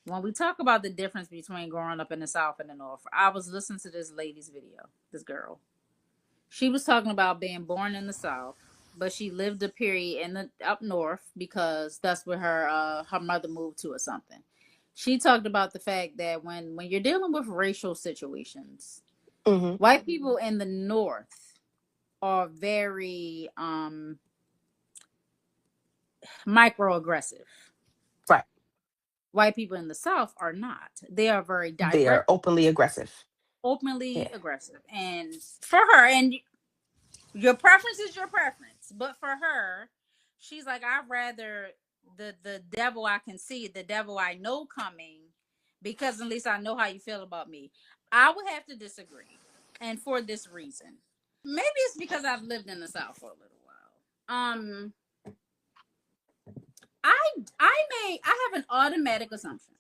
when we talk about the difference between growing up in the South and the North, I was listening to this lady's video, this girl. She was talking about being born in the South, but she lived a period in the up north because that's where her mother moved to or something. She talked about the fact that when you're dealing with racial situations, Mm-hmm. white people in the North are very microaggressive. Right. White people in the South are not. They are very They direct, are openly aggressive. openly Yeah. aggressive. And for her, and your preference is your preference, but for her, she's like, I'd rather the devil I can see, the devil I know coming, because at least I know how you feel about me. I would have to disagree, and for this reason, maybe it's because I've lived in the South for a little while. I I have an automatic assumption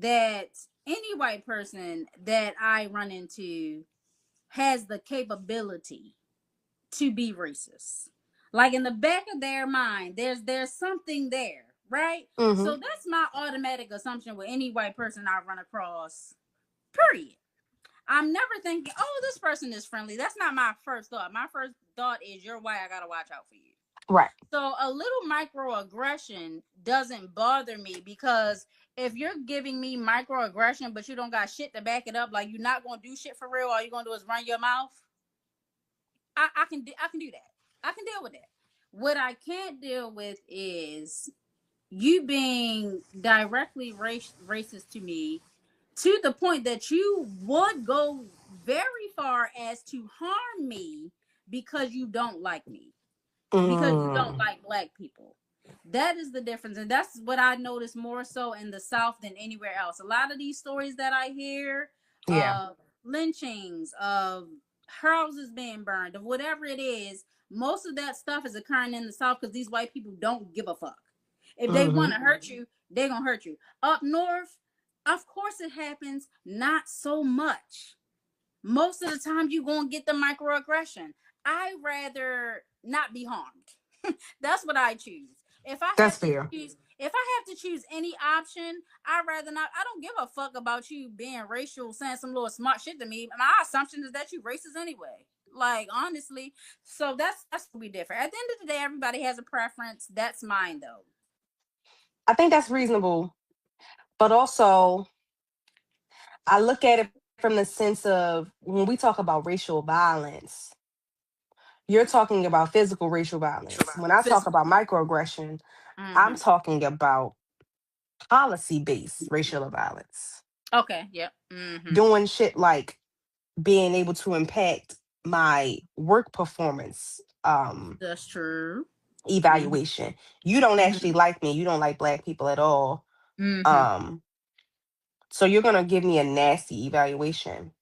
that any white person that I run into has the capability to be racist. Like in the back of their mind, there's something there, right? Mm-hmm. So that's my automatic assumption with any white person I run across. Period. I'm never thinking, oh, this person is friendly. That's not my first thought. My first thought is, you're white. I gotta watch out for you. Right. So a little microaggression doesn't bother me because if you're giving me microaggression, but you don't got shit to back it up, like you're not gonna do shit for real, all you're gonna do is run your mouth. I can do that. I can deal with that. What I can't deal with is you being directly racist to me to the point that you would go very far as to harm me because you don't like me, because you don't Mm. like black people. That is the difference. And that's what I notice more so in the South than anywhere else. A lot of these stories that I hear Yeah. of lynchings, of houses being burned, of whatever it is, most of that stuff is occurring in the South because these white people don't give a fuck. If they Mm-hmm. want to hurt you, they're going to hurt you. Up north, of course it happens, not so much. Most of the time, you're going to get the microaggression. I rather not be harmed. That's what I choose. If I That's have to fair. choose, if I have to choose any option, I'd rather not. I don't give a fuck about you being racial, saying some little smart shit to me. My assumption is that you racist anyway. Like honestly, so that's gonna be different. At the end of the day, everybody has a preference. That's mine though. I think that's reasonable. But also, I look at it from the sense of when we talk about racial violence, you're talking about physical racial violence. When I talk Physical. about microaggression, I'm Mm-hmm. talking about policy based racial violence. Okay. Yep. Mm-hmm. Doing shit like being able to impact my work performance That's true. Mm-hmm. evaluation. You don't actually Mm-hmm. like me. You don't like black people at all. Mm-hmm. Um, so you're gonna give me a nasty evaluation,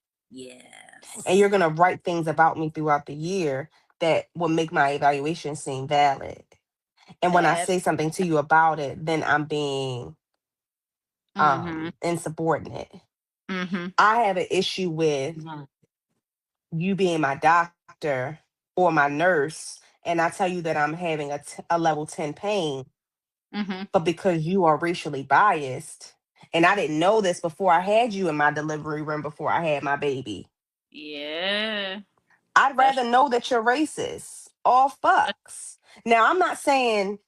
and Yes. you're gonna write things about me throughout the year that will make my evaluation seem valid. And when I That. say something to you about it, then I'm being Mm-hmm. insubordinate. Mm-hmm. I have an issue with you being my doctor or my nurse, and I tell you that I'm having a level 10 pain, Mm-hmm. but because you are racially biased, and I didn't know this before I had you in my delivery room before I had my baby, Yeah. I'd That's rather know that you're racist. All fucks. Now, I'm not saying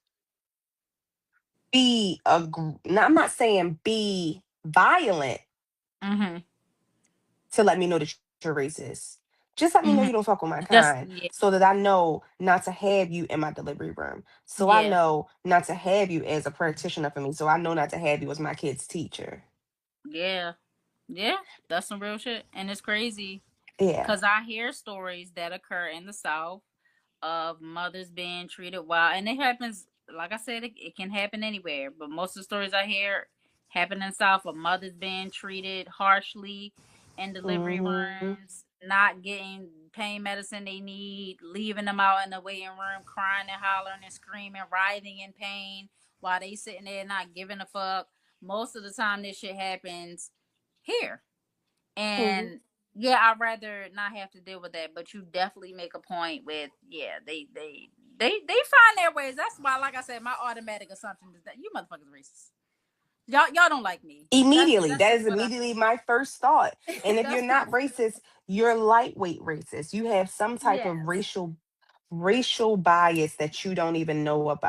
be violent mm-hmm. to let me know that you're racist. Just let me know you don't Mm-hmm. fuck with my Just kind yeah. so that I know not to have you in my delivery room. So I Yeah. know not to have you as a practitioner for me. So I know not to have you as my kid's teacher. Yeah. Yeah. That's some real shit. And it's crazy Yeah. because I hear stories that occur in the South of mothers being treated wild. And it happens, like I said, it can happen anywhere. But most of the stories I hear happen in the South of mothers being treated harshly in delivery Hmm. rooms, not getting pain medicine they need, leaving them out in the waiting room, crying and hollering and screaming, writhing in pain while they sitting there not giving a fuck. Most of the time, this shit happens here. Hmm. And yeah, I'd rather not have to deal with that. But you definitely make a point with yeah, they find their ways. That's why, like I said, my automatic assumption is that you motherfuckers racist. Y'all don't like me. Immediately, That's that just is what I immediately my first thought. And if you're that's my not racist, you're lightweight racist. You have some type of yes. racial bias that you don't even know about.